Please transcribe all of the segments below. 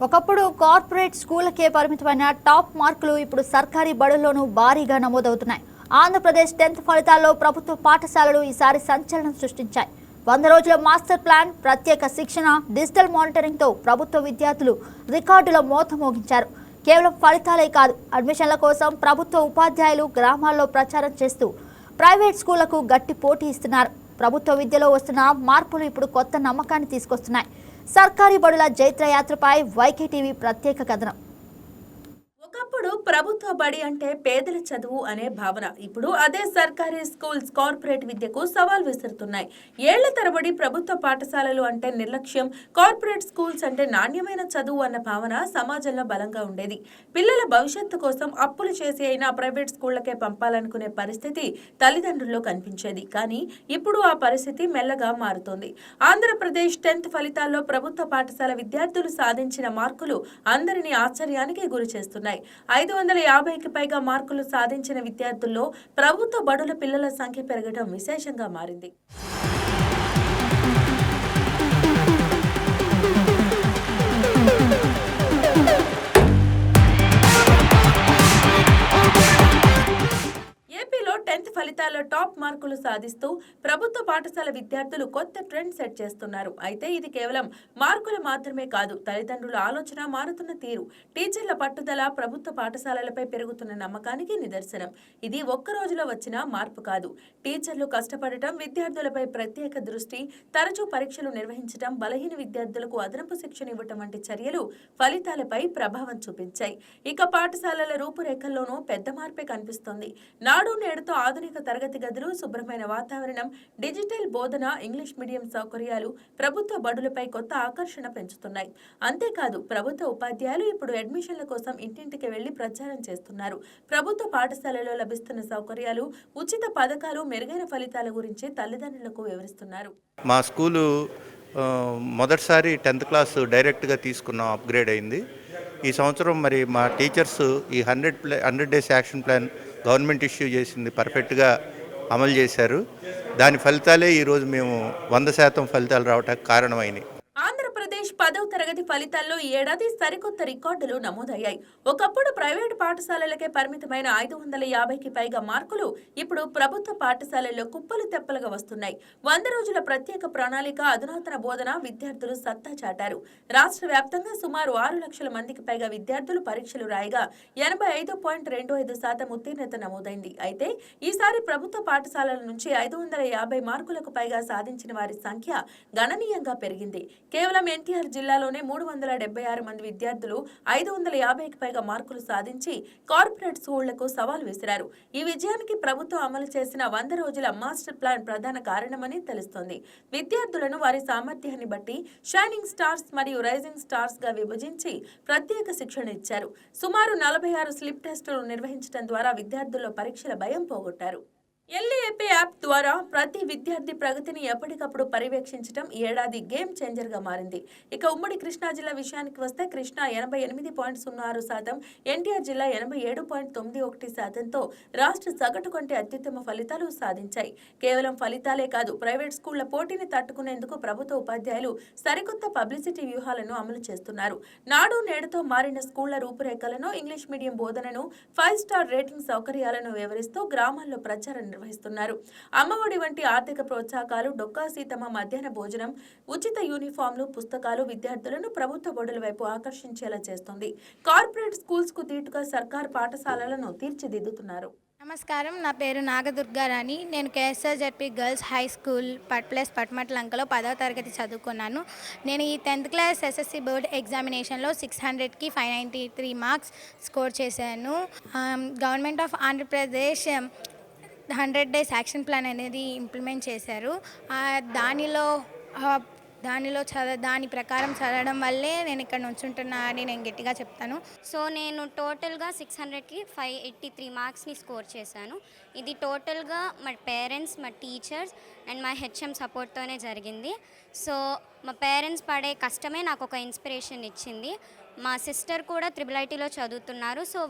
ఒకప్పుడు కార్పొరేట్ స్కూళ్లకే పరిమితమైన టాప్ మార్కులు ఇప్పుడు సర్కారీ బడుల్లోనూ భారీగా నమోదవుతున్నాయి. ఆంధ్రప్రదేశ్ 10th ఫలితాల్లో ప్రభుత్వ పాఠశాలలు ఈసారి సంచలనం సృష్టించాయి. 100 రోజుల మాస్టర్ ప్లాన్, ప్రత్యేక శిక్షణ, డిజిటల్ మానిటరింగ్తో ప్రభుత్వ విద్యార్థులు రికార్డుల మోత మోగించారు. కేవలం ఫలితాలే కాదు, అడ్మిషన్ల కోసం ప్రభుత్వ ఉపాధ్యాయులు గ్రామాల్లో ప్రచారం చేస్తూ ప్రైవేట్ స్కూళ్లకు గట్టి పోటీ ఇస్తున్నారు. ప్రభుత్వ విద్యలో వస్తున్న మార్పులు ఇప్పుడు కొత్త నమ్మకాన్ని తీసుకొస్తున్నాయి. సర్కారీ బడుల జైత్రయాత్రపై వైకేటీవీ ప్రత్యేక కథనం. ఒకప్పుడు ప్రభుత్వ బడి అంటే పేదల చదువు అనే భావన. ఇప్పుడు అదే సర్కారీ స్కూల్స్ కార్పొరేట్ విద్యకు సవాల్ విసురుతున్నాయి. ఏళ్ల తరబడి ప్రభుత్వ పాఠశాలలు అంటే నిర్లక్ష్యం, కార్పొరేట్ స్కూల్స్ అంటే నాణ్యమైన చదువు అన్న భావన సమాజంలో బలంగా ఉండేది. పిల్లల భవిష్యత్తు కోసం అప్పులు చేసి అయినా ప్రైవేట్ స్కూళ్లకే పంపాలనుకునే పరిస్థితి తల్లిదండ్రుల్లో కనిపించేది. కానీ ఇప్పుడు ఆ పరిస్థితి మెల్లగా మారుతోంది. ఆంధ్రప్రదేశ్ 10th ఫలితాల్లో ప్రభుత్వ పాఠశాల విద్యార్థులు సాధించిన మార్కులు అందరినీ ఆశ్చర్యానికి గురి చేస్తున్నాయి. 550కి పైగా మార్కులు సాధించిన విద్యార్థుల్లో ప్రభుత్వ బడుల పిల్లల సంఖ్య పెరగడం విశేషంగా మారింది. ఏపీలో 10th ఫలితాల్లో టాప్ మార్కులు సాధిస్తూ ప్రభుత్వ పాఠశాల విద్యార్థులు కొత్త ట్రెండ్ సెట్ చేస్తున్నారు. అయితే ఇది కేవలం మార్కులు మాత్రమే కాదు, తల్లిదండ్రుల ఆలోచన, మారుతున్న తీరు, టీచర్ల పట్టుదల ప్రభుత్వ పాఠశాలలపై పెరుగుతున్న నమ్మకానికి నిదర్శనం. ఇది ఒక్క రోజులో వచ్చిన మార్పు కాదు. టీచర్లు కష్టపడటం, విద్యార్థులపై ప్రత్యేక దృష్టి, తరచూ పరీక్షలు నిర్వహించడం, బలహీన విద్యార్థులకు అదనపు శిక్షణ ఇవ్వటం వంటి చర్యలు ఫలితాలపై ప్రభావం చూపించాయి. ఇక పాఠశాలల రూపురేఖల్లోనూ పెద్ద మార్పే కనిపిస్తోంది. నాడు నేడుతో ఆధునిక తరగతి గదులు, శుభ్రమైన వాతావరణం, డిజిటల్ బోధన, ఇంగ్లీష్ మీడియం సౌకర్యాలు ప్రభుత్వ బడులపై కొత్త ఆకర్షణ పెంచుతున్నాయి. అంతేకాదు, ప్రభుత్వ ఉపాధ్యాయులు ఇప్పుడు అడ్మిషన్ల కోసం ఇంటింటికి వెళ్లి ప్రచారం చేస్తున్నారు. ప్రభుత్వ పాఠశాలలో లభిస్తున్న సౌకర్యాలు, ఉచిత పథకాలు, మెరుగైన ఫలితాల గురించి తల్లిదండ్రులకు వివరిస్తున్నారు. మా స్కూలు మొదటిసారి 10th క్లాస్ డైరెక్ట్గా తీసుకున్నాం, అప్గ్రేడ్ అయింది. ఈ సంవత్సరం మరి మా టీచర్స్ ఈ 100 days action plan government issue చేసింది పర్ఫెక్ట్గా అమలు చేశారు. దాని ఫలితాలే ఈరోజు మేము 100% ఫలితాలు రావడానికి కారణమైనవి. ఆంధ్రప్రదేశ్ 10వ తరగతి ఫలితాల్లో ఈ ఏడాది సరికొత్త రికార్డులు నమోదయ్యాయి. ఒకప్పుడు ప్రైవేటు పాఠశాలలకే పరిమితమైన 550కి పైగా మార్కులు ఇప్పుడు ప్రభుత్వ పాఠశాలల్లో కుప్పలు తెప్పలుగా వస్తున్నాయి. 100 రోజుల ప్రత్యేక ప్రణాళిక, అధునాతన బోధన, విద్యార్థులు సత్తా చాటారు. రాష్ట్ర వ్యాప్తంగా సుమారు 6 లక్షల మందికి పైగా విద్యార్థులు పరీక్షలు రాయగా 85.25% ఉత్తీర్ణత నమోదైంది. అయితే ఈసారి ప్రభుత్వ పాఠశాలల నుంచి 550 మార్కులకు పైగా సాధించిన వారి సంఖ్య గణనీయంగా పెరిగింది. కేవలం ఎన్టీఆర్ జిల్లాలోనే 376 మంది విద్యార్థులు 550కి పైగా మార్కులు సాధించి కార్పొరేట్ స్కూళ్లకు సవాల్ విసిరారు. ఈ విజయానికి ప్రభుత్వం అమలు చేసిన 100 రోజుల మాస్టర్ ప్లాన్ ప్రధాన కారణమని తెలుస్తోంది. విద్యార్థులను వారి సామర్థ్యాన్ని బట్టి షైనింగ్ స్టార్స్ మరియు రైజింగ్ స్టార్స్ గా విభజించి ప్రత్యేక శిక్షణ ఇచ్చారు. సుమారు 46 స్లిప్ టెస్టులు నిర్వహించడం ద్వారా విద్యార్థుల్లో పరీక్షల భయం పోగొట్టారు. ఎల్ఏపీ యాప్ ద్వారా ప్రతి విద్యార్థి ప్రగతిని ఎప్పటికప్పుడు పర్యవేక్షించడం ఈ ఏడాది గేమ్ చేంజర్ గా మారింది. ఇక ఉమ్మడి కృష్ణా జిల్లా విషయానికి వస్తే కృష్ణా 88.06%, ఎన్టీఆర్ జిల్లా 87.91%తో రాష్ట్ర సగటు కంటే అత్యుత్తమ ఫలితాలు సాధించాయి. కేవలం ఫలితాలే కాదు, ప్రైవేట్ స్కూళ్ల పోటీని తట్టుకునేందుకు ప్రభుత్వ ఉపాధ్యాయులు సరికొత్త పబ్లిసిటీ వ్యూహాలను అమలు చేస్తున్నారు. నాడు నేడుతో మారిన స్కూళ్ల రూపురేఖలను, ఇంగ్లీష్ మీడియం బోధనను, 5 స్టార్ రేటింగ్ సౌకర్యాలను వివరిస్తూ గ్రామాల్లో ప్రచారం నిర్వహిస్తున్నారు. అమ్మఒడి వంటి ఆర్థిక ప్రోత్సాహకాలు, డొక్కా సీతమ్మ మధ్యాహ్న భోజనం, ఉచిత యూనిఫామ్లు, పుస్తకాలు విద్యార్థులను ప్రభుత్వ బడుల వైపు ఆకర్షించేలా చేస్తుంది. కార్పొరేట్ స్కూల్స్ కు దీటుగా సర్కార్ పాఠశాలలను తీర్చిదిద్దుతున్నారు. నమస్కారం, నా పేరు నాగదుర్గారాణి. నేను కేఎస్ఆర్జెడ్పీ గర్ల్స్ హై స్కూల్ పట్మట్లంకలో 10వ తరగతి చదువుకున్నాను. నేను ఈ 10th క్లాస్ ఎస్ఎస్సి బోర్డ్ ఎగ్జామినేషన్లో 600కి 593 మార్క్స్ స్కోర్ చేశాను. Government of Andhra Pradesh 100 days action plan అనేది ఇంప్లిమెంట్ చేశారు. దాని ప్రకారం చదవడం వల్లే నేను ఇక్కడ నుంచుంటున్నా అని నేను గట్టిగా చెప్తాను. సో నేను టోటల్గా 600కి 583 మార్క్స్ని స్కోర్ చేశాను. ఇది టోటల్గా మా పేరెంట్స్, మా టీచర్స్ అండ్ మా హెచ్ఎం సపోర్ట్తోనే జరిగింది. సో మా పేరెంట్స్ పడే కష్టమే నాకు ఒక ఇన్స్పిరేషన్ ఇచ్చింది. మా సిస్టర్ కూడా IIITలో చదువుతున్నారు. సో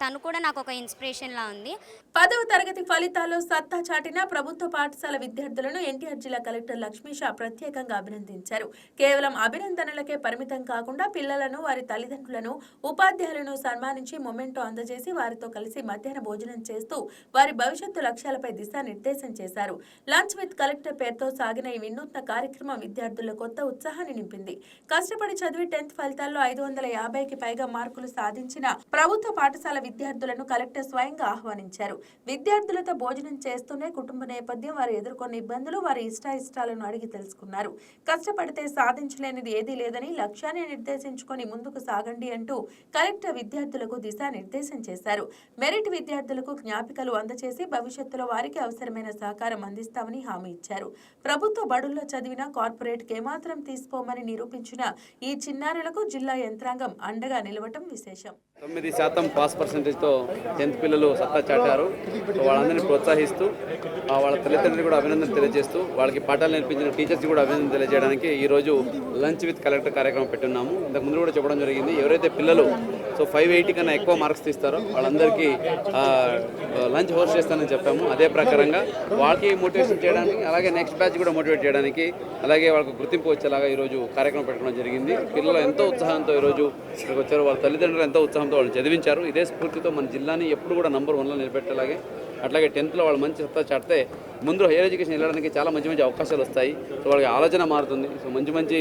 తను కూడా నాకు ఒక ఇన్స్పిరేషన్లా ఉంది. 10వ తరగతి ఫలితాల్లో సత్తా చాటిన ప్రభుత్వ పాఠశాల విద్యార్థులను ఎన్టీఆర్ జిల్లా కలెక్టర్ లక్ష్మీషా ప్రత్యేకంగా అభినందించారు. కేవలం అభినందనలకే పరిమితం కాకుండా పిల్లలను, వారి తల్లిదండ్రులను, ఉపాధ్యాయులను సన్మానించి మొమెంటో అందజేసి వారితో కలిసి మధ్యాహ్న భోజనం చేస్తూ వారి భవిష్యత్తు లక్ష్యాలపై దిశానిర్దేశం చేశారు. లంచ్ విత్ కలెక్టర్ పేరుతో సాగిన ఈ వినూత్న కార్యక్రమం విద్యార్థుల్లో కొత్త ఉత్సాహాన్ని నింపింది. కష్టపడి చదివి 10th ఫలితాల్లో 550కి పైగా మార్కులు సాధించిన ప్రభుత్వ పాఠశాల విద్యార్థులను కలెక్టర్ స్వయంగా ఆహ్వానించారు. విద్యార్థులతో భోజనం చేస్తూనే కుటుంబ నేపథ్యం, వారు ఎదుర్కొన్న ఇబ్బందులు, వారి ఇష్టాయిష్టాలను అడిగి తెలుసుకున్నారు. కష్టపడితే సాధించలేనిది ఏదీ లేదని, లక్ష్యాన్ని నిర్దేశించుకొని ముందుకు సాగండి అంటూ కలెక్టర్ విద్యార్థులకు దిశానిర్దేశం చేశారు. మెరిట్ విద్యార్థులకు జ్ఞాపికలు అందజేసి భవిష్యత్తులో వారికి అవసరమైన సహకారం అందిస్తామని హామీ ఇచ్చారు. ప్రభుత్వ బడుల్లో చదివిన కార్పొరేట్కి ఏమాత్రం తీసుకోమని నిరూపించిన ఈ చిన్నారులకు జిల్లా యంత్రాంగం అండగా నిలవటం విశేషం. 9% పాస్ పర్సెంటేజ్తో 10th పిల్లలు సత్తా చాటారు. వాళ్ళందరినీ ప్రోత్సహిస్తూ వాళ్ళ తల్లిదండ్రులు కూడా అభినందన తెలియజేస్తూ వాళ్ళకి పాఠాలు నేర్పించిన టీచర్స్ కూడా అభినందన తెలియజేయడానికి ఈరోజు లంచ్ విత్ కలెక్టర్ కార్యక్రమం పెట్టున్నాము. ఇంతకు ముందు కూడా చెప్పడం జరిగింది, ఎవరైతే పిల్లలు 580 కన్నా ఎక్కువ మార్క్స్ తీస్తారో వాళ్ళందరికీ లంచ్ హోస్ట్ చేస్తానని చెప్పాము. అదే ప్రకారంగా వాళ్ళకి మోటివేషన్ చేయడానికి, అలాగే నెక్స్ట్ బ్యాచ్ కూడా మోటివేట్ చేయడానికి, అలాగే వాళ్ళకి గుర్తింపు వచ్చేలాగా ఈరోజు కార్యక్రమం పెట్టడం జరిగింది. పిల్లలు ఎంతో ఉత్సాహంతో ఈరోజు ఇక్కడికి వచ్చారు. వాళ్ళ తల్లిదండ్రులు ఎంతో ఉత్సాహంతో వాళ్ళు చదివించారు. ఇదే స్ఫూర్తితో మన జిల్లాని ఎప్పుడు కూడా నంబర్ 1లో నిలబెట్టేలాగే, అట్లాగే 10th వాళ్ళు మంచి సత్తా చాటితే ముందు హైయర్ ఎడ్యుకేషన్ వెళ్ళడానికి చాలా మంచి మంచి అవకాశాలు వస్తాయి. సో వాళ్ళకి ఆలోచన మారుతుంది. సో మంచి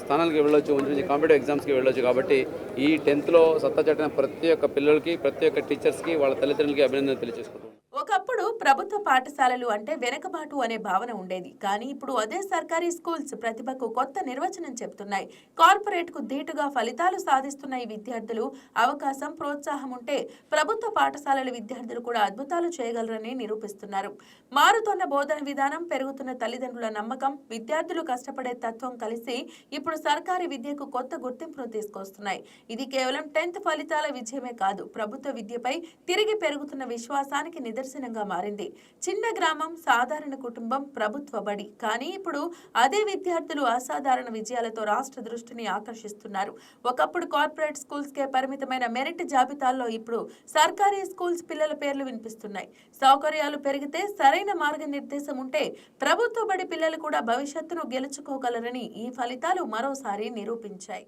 స్థానాలకు వెళ్ళొచ్చు, మంచి కాంపిటేటివ్ ఎగ్జామ్స్కి వెళ్ళొచ్చు. కాబట్టి ఈ 10thలో సత్తా చాటిన ప్రతి ఒక్క పిల్లలకి, ప్రతి ఒక్క టీచర్స్కి, వాళ్ళ తల్లిదండ్రులకి అభినందనలు తెలియజేసుకుంటున్నాం. ఒకప్పుడు ప్రభుత్వ పాఠశాలలు అంటే వెనకబాటు అనే భావన ఉండేది. కానీ ఇప్పుడు అదే సర్కారీ స్కూల్స్ ప్రతిభకు కొత్త నిర్వచనం చెప్తున్నాయి. కార్పొరేట్ కు ధీటుగా ఫలితాలు సాధిస్తున్న ఈ విద్యార్థులు అవకాశం, ప్రోత్సాహం ఉంటే ప్రభుత్వ పాఠశాలల విద్యార్థులు కూడా అద్భుతాలు చేయగలరని నిరూపిస్తున్నారు. మారుతున్న బోధన విధానం, పెరుగుతున్న తల్లిదండ్రుల నమ్మకం, విద్యార్థులు కష్టపడే తత్వం కలిసి ఇప్పుడు సర్కారీ విద్యకు కొత్త గుర్తింపును తీసుకొస్తున్నాయి. ఇది కేవలం 10th ఫలితాల విజయమే కాదు, ప్రభుత్వ విద్యపై తిరిగి పెరుగుతున్న విశ్వాసానికి నిదర్శనంగా మారింది. చిన్న గ్రామం, సాధారణ కుటుంబం, ప్రభుత్వ బడి. కానీ ఇప్పుడు అదే విద్యార్థులు అసాధారణ విజయాలతో రాష్ట్ర దృష్టిని ఆకర్షిస్తున్నారు. ఒకప్పుడు కార్పొరేట్ స్కూల్స్ కే పరిమితమైన మెరిట్ జాబితాల్లో ఇప్పుడు సర్కారీ స్కూల్స్ పిల్లల పేర్లు వినిపిస్తున్నాయి. సౌకర్యాలు పెరిగితే, సరైన మార్గనిర్దేశం ఉంటే ప్రభుత్వ బడి పిల్లలు కూడా భవిష్యత్తును గెలుచుకోగలరని ఈ ఫలితాలు మరోసారి నిరూపించాయి.